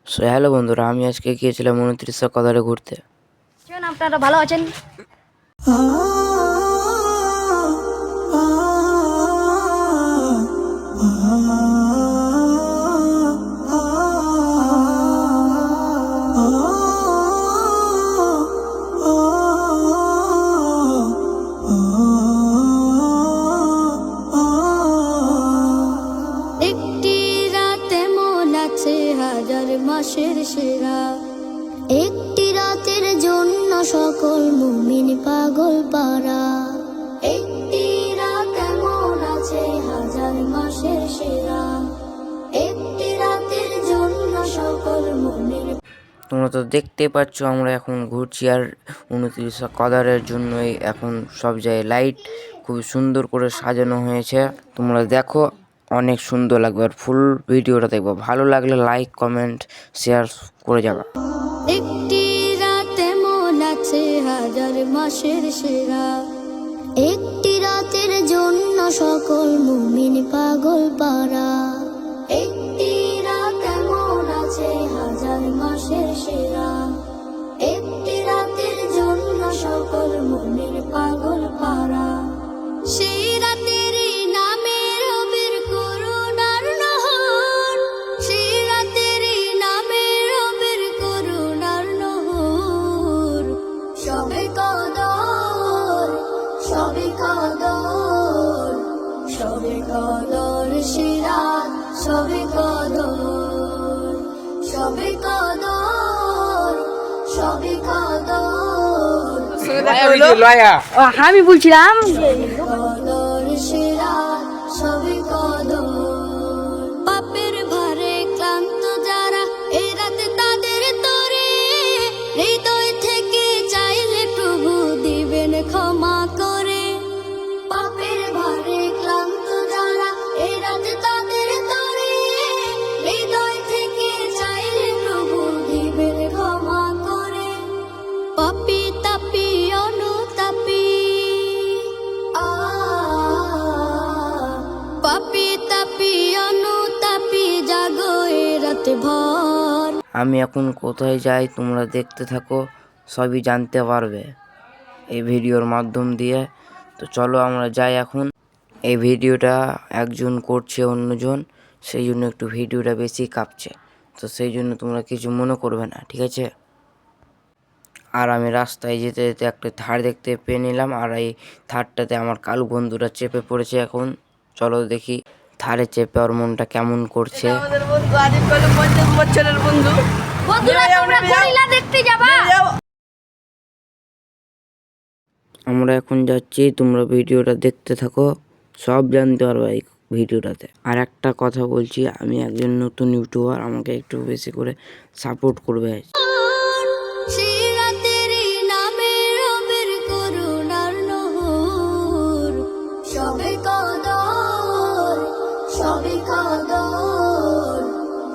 Hello বন্ধুরা, আমি আজকে গিয়েছিলাম 29 কদারে ঘুরতে। আপনারা ভালো আছেন? একটি রাতে মন আছে হাজার মাসের সেরা, একটি রাতের জন্য সকল মুমিন পাগল পারা। একটি রাত এমন আছে হাজার মাসের সেরা, একটি রাতের জন্য সকল মুমিন। তোমরা তো দেখতে পাচ্ছ আমরা এখন ঘুরছি, আর 29 কদারের জন্যই এখন সব জায়গায় লাইট খুব সুন্দর করে সাজানো হয়েছে। তোমরা দেখো, অনেক সুন্দর লাগবে। আর ফুল ভিডিওটা দেখবো, ভালো লাগলে লাইক কমেন্ট শেয়ার করে যাবা। একটি রাত এমন আছে হাজার মাসের সেরা, একটি রাতের জন্য সকল মুমিন পাগল পারা। একটি রাত এমন আছে হাজার মাসের সেরা, একটি রাতের জন্য সকল মুমিন পাগল পারা। সেই রাতের নামে রবের করুণার নহর, সেই রাতের নামে রবের করুণার নহর। সবে কদর, সবে কদর, সবে কদর সিরাত, সবে কদর, সবে কদর, সবে কদর। আমি বলছিলাম কদর সিরাত, সবে কদর। পাপের ভারে ক্লান্ত যারা এই রাতে তাদের তরে, হৃদয় থেকে চাইলে প্রভু দিবেন ক্ষমা করে। পাপের ভারে ক্লান্ত যারা এই রাতে তাদের তরে, হৃদয় থেকে চাইলে প্রভু দিবেন ক্ষমা করে। পাপী তাপী অনুতাপী, পাপী তাপী অনুতাপী জাগো এ রাতে ভর। আমি এখন কোথায় যাই তোমরা দেখতে থাকো, সবই জানতে পারবে এই ভিডিওর মাধ্যম দিয়ে। তো চলো আমরা যাই এখন। এই ভিডিওটা একজন করছে, অন্যজন, সেই জন্য একটু ভিডিওটা বেশি কাঁপছে, তো সেই জন্য তোমরা কিছু মনে করবে না, ঠিক আছে? আর আমি রাস্তায় যেতে যেতে একটা থার দেখতে পেয়ে নিলাম, আর এই থারটাতে আমার কালু বন্ধুরা চেপে পড়েছে। এখন চলো দেখি থারে চেপে ওর মনটা কেমন করছে। আমাদের বন্ধু আদিব কালু 50 বছরের বন্ধু। বন্ধুরা তোমরা গরিলা দেখতে যাবা? আমরা এখন যাচ্ছি, তোমরা ভিডিওটা দেখতে থাকো, সব জানতে পারবে এই ভিডিওটাতে। আর একটা কথা বলছি, আমি একজন নতুন ইউটিউবার, আমাকে একটু বেশি করে সাপোর্ট করবে। সেই রাতের নামে রবের করুণার নহর। সবে কদর, সবে কদর,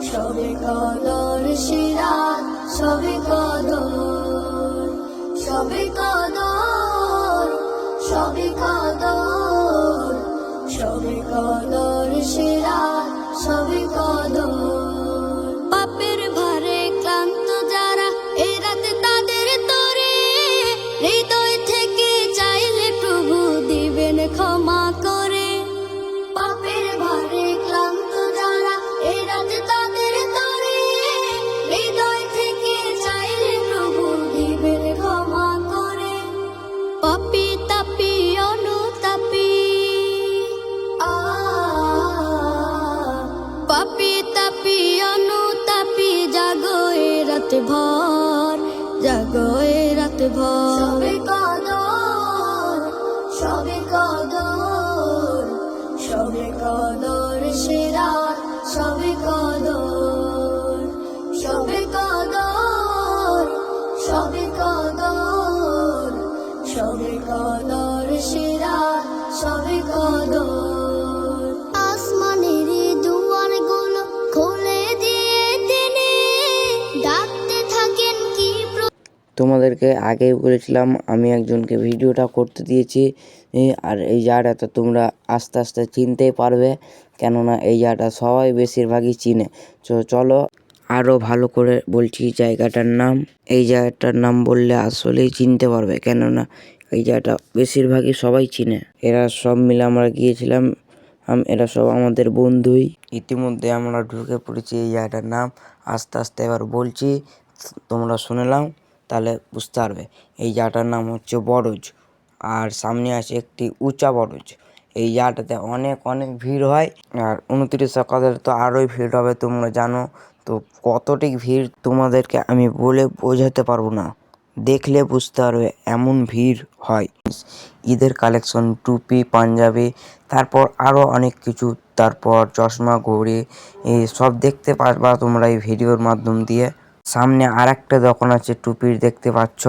সবে কদর সিরাত, সবে কদর, সবে কদর, সবে কদর, সবে কদর সিরাত, সবে কদর। পাপের ভারে ক্লান্ত যারা এই রাতে তাদের তরে, হৃদয় থেকে চাইলে প্রভু দিবেন ক্ষমা করে। পাপের ভারে ক্লান্ত যারা এই রাতে তাদের তরে, হৃদয় থেকে চাইলে প্রভু দিবেন ক্ষমা করে। পাপী তাপী অনুতাপী, পাপী তাপী অনুতাপী জাগো এ রাতে ভর, জাগো এ রাতে ভর। সবে কদর, সবে কদর, সবে কদর সিরাত, সবে কদর, সবে কদর, সবে কদর, সবে কদর সিরাত, সবে কদর। আসমানের দুয়ার গুলো খুলে দিয়ে তিনি ডাকতে থাকেন কি। তোমাদেরকে আগেই বলেছিলাম আমি একজনকে ভিডিওটা করতে দিয়েছি, আর এই জায়গাটা তোমরা আস্তে আস্তে চিনতেই পারবে, কেননা এই জায়গাটা সবাই বেশিরভাগই চিনে। চলো আরো ভালো করে বলছি জায়গাটার নাম। এই জায়গাটার নাম বললে আসলেই চিনতে পারবে, কেননা এই জায়গাটা বেশিরভাগই সবাই চিনে। এরা সব মিলে আমরা গিয়েছিলাম, এরা সব আমাদের বন্ধুই। ইতিমধ্যে আমরা ঢুকে পড়েছি এই জায়গাটার নাম। আস্তে আস্তে এবার বলছি, তোমরা শুনে নাও, তাহলে বুঝতে পারবে। এই জায়গাটার নাম হচ্ছে বড়জ, আর সামনে আছে একটি উঁচা বড়জ। এই জায়গাটাতে অনেক অনেক ভিড় হয়, আর 29 সকালের তো আরোই ভিড় হবে, তোমরা জানো। তো কতটি ভিড় তোমাদেরকে আমি বলে বোঝাতে পারবো না, দেখলে বুঝতে পারবে এমন ভিড় হয়। ঈদের কালেকশন, টুপি, পাঞ্জাবি, তারপর আরও অনেক কিছু, তারপর চশমা, ঘড়ি, এই সব দেখতে পারবা তোমরা এই ভিডিওর মাধ্যম দিয়ে। সামনে আর একটা দোকান আছে টুপির, দেখতে পাচ্ছ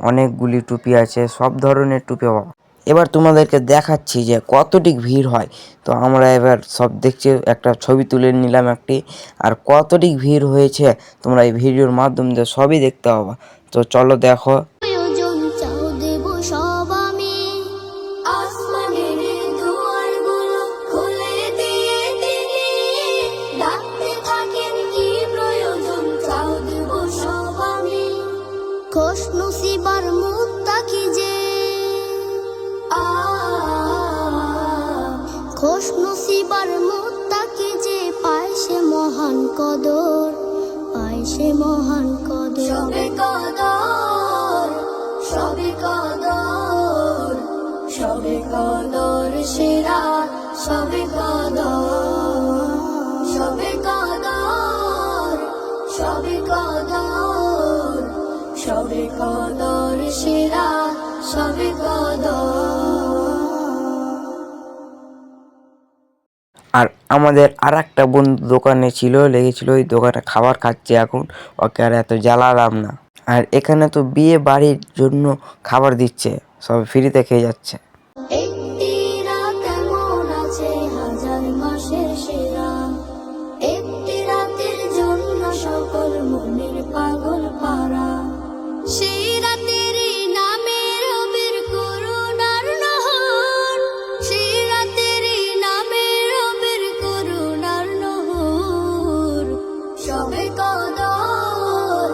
অনেকগুলি টুপি আছে, সব ধরনের টুপি পাবা। এবার তোমাদেরকে দেখাচ্ছি যে কতটি ভিড় হয়। তো আমরা এবার সব দেখছি, একটা ছবি তুলে নিলাম একটি, আর কতটি ভিড় হয়েছে তোমরা এই ভিডিওর মাধ্যম দিয়ে সবই দেখতে পাবা। তো চলো দেখো। প্রয়োজন চাও দেব সব আমি, আসমানের দুয়ারগুলো খুলে দিয়ে তিনি ডাকতে থাকেন, কি প্রয়োজন চাও দেব সব আমি। খোশ নসিবার মুত্তাকি যে, খোশ নসিবার মুত্তাকি যে, পায় সে মহান কদর, পায় সে মহান কদর। সবে কদর, সবে কদর, সবে কদর সেরা, সবে কদর, সবে কদর, সবে কদর, সবে কদর সেরা, সবে কদর। আর আমাদের আর একটা বন্ধু দোকানে ছিল, লেগেছিল, ওই দোকানে খাবার খাচ্ছে এখন, ওকে আর এত জ্বালালাম না। আর এখানে তো বিয়ে বাড়ির জন্য খাবার দিচ্ছে, সব ফ্রিতে খেয়ে যাচ্ছে। একটি রাত এমন আছে হাজার মাসের সেরা, একটি রাতের জন্য সকল মনের পাগল পারা। সেই রাতের নামে রবের করুণার নহর, সেই রাতের নামে রবের করুণার নহর। সবে কদর,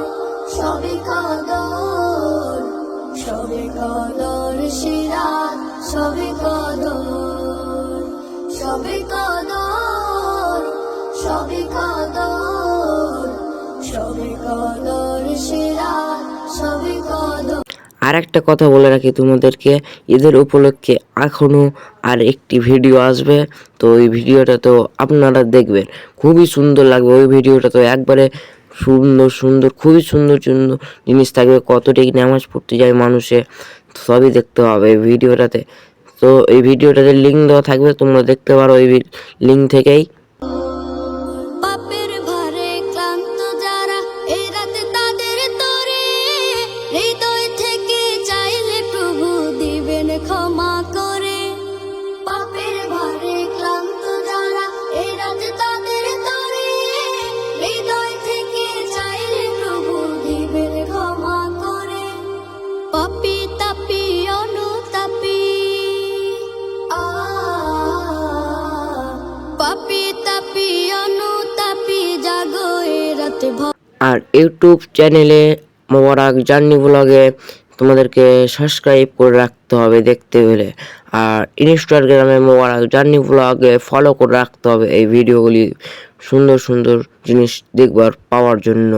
সবে কদর, সবে কদর সেরা, সবে কদর, সবে কদর, সবে কদর, সবে কদর সেরা, সবে কদর। আর একটা কথা বলে রাখি তোমাদেরকে, ঈদের উপলক্ষে এখনো আর একটি ভিডিও আসবে। তো ওই ভিডিওটা তো আপনারা দেখবেন, খুবই সুন্দর লাগবে ওই ভিডিওটা। তো একবারে সুন্দর সুন্দর, খুবই সুন্দর সুন্দর জিনিস থাকবে, কতটি নামাজ পড়তে যায় মানুষে, সবই দেখতে হবে এই ভিডিওটাতে। তো এই ভিডিওটাতে লিঙ্ক দেওয়া থাকবে, তোমরা দেখতে পারো ওই লিঙ্ক থেকেই। পাপের ভারে ক্লান্ত যারা, এই রাতে তাদের তরে হৃদয় থেকে চাইলে প্রভু দিবেন ক্ষমা করে। পাপের ভারে ক্লান্ত যারা, এই রাতে তাদের তরে হৃদয় থেকে চাইলে প্রভু দিবেন ক্ষমা করে। পাপী তাপী অনুতাপী, পাপী তাপী অনুতাপী জাগো এ রাতে ভর। আর ইউটিউব চ্যানেলে মোবারক জার্নি ব্লগে তোমাদেরকে সাবস্ক্রাইব করে রাখতে হবে দেখতে হলে, আর ইনস্টাগ্রামে মোবারক জার্নি ব্লগে ফলো করে রাখতে হবে এই ভিডিওগুলি, সুন্দর সুন্দর জিনিস দেখবার পাওয়ার জন্য।